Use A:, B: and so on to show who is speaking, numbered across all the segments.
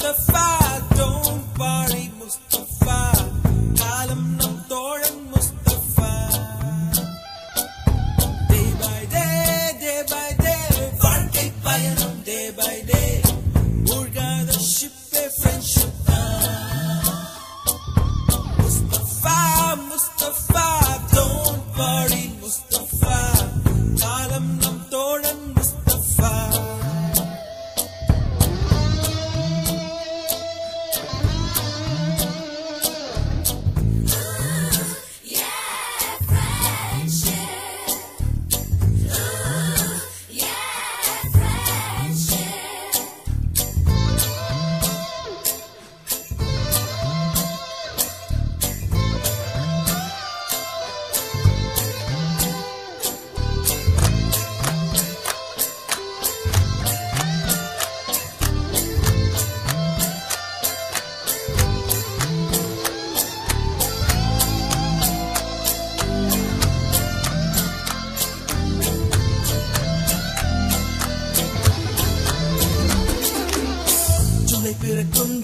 A: Mustafa, don't worry Mustafa, kalam nam tholan Mustafa. Day by day, வாழ்க்கை பயணம் day by day, மூழ்காத ஷிப்பே friendship தான். Mustafa, Mustafa, don't worry Mustafa, காலம் நம் தோழன் Mustafa.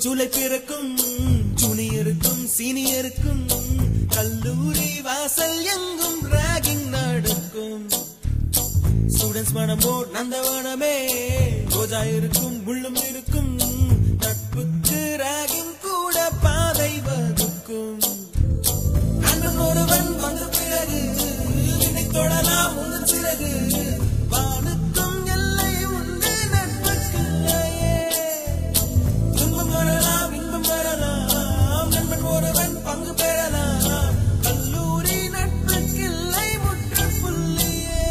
A: July பிறக்கும் ஜூனியருக்கும் சீனியருக்கும் கல்லூரி வாசல் எங்கும் ராகிங் நடக்கும். ஸ்டூடெண்ட்ஸ் மனமோ நந்தவனமே, ரோஜா இருக்கும் முள்ளும் இருக்கும், நட்புக்கு ராகிங் கூட பாதை வகுக்கும். அண்ணன் ஒருவன் வந்த பிறகு என்னை தொடலாம் உங்கள் சிறகு, வானுக்கும் எல்லை உண்டு நட்புக்கு. வரலாம் இன்பம் வரலாம், நண்பன் ஒருவன் பங்கு பெறலாம், கல்லூரி நட்புக்கில்லை முற்றுப்புள்ளியே.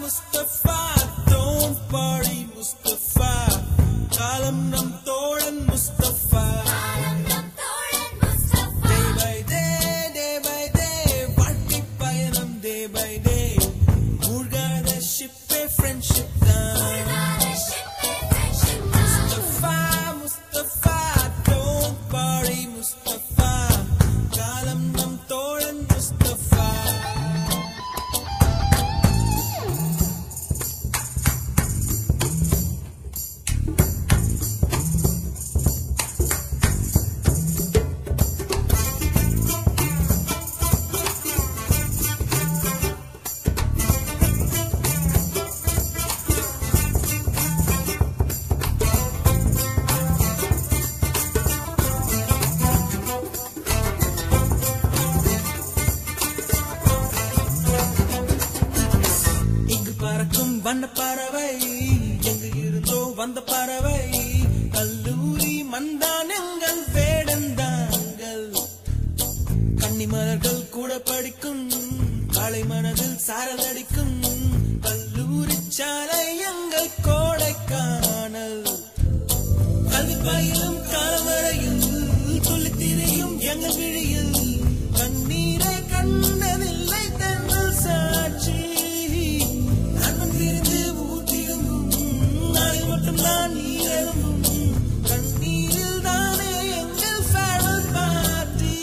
A: Mustafa, don't worry Mustafa, kalam nam tholan Mustafa. Day by day, வாழ்க்கை பயணம் day by day, மூழ்காத ஷிப்பே friendship தான். Mustafa, don't worry Mustafa, kalam nam tholan Mustafa. வண்ண பறவை எங்கு இருந்தோ வந்த பறவை, கல்லூரி மந்தான் எங்கள் வேடந்தாங்கள். கன்னிமலர்கள் கூட படிக்கும், காலை மனதில் சாரல் அடிக்கும், கல்லூரி சாலை எங்கள் கோடைக்கானல். கல்வி பயிலும் காலவரையில் துள்ளித் திரியும் எங்கள் விழியில், கண்ணீரை கண்டதில்லை தென்றல் சாட்சி. பிரிந்து ஊற்றிருந்தும் நாளை மட்டும் தான் நீரழும்பும், கண்ணீரில் தானே எங்கள் ஃபேர்வெல் பார்ட்டி.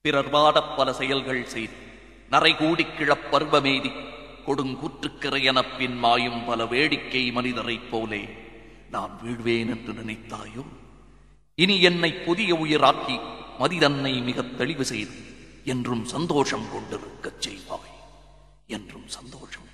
B: பிறர் வாடப் பல செயல்கள் செய்து நரைகூடி கிழப் பருவமேதி கொடுங்கூற்றுக்கிறையெனப் பின் மாயும் பல வேடிக்கை மனிதரைப் போலே நான் வீழ்வேன் என்று நினைத்தாயோ? இனி என்னை புதிய உயிராக்கி மதிதன்னை மிகத் தெளிவு செய்து என்றும் சந்தோஷம் கொண்டிருக்கச் செய்வாய். என்றும் சந்தோஷம்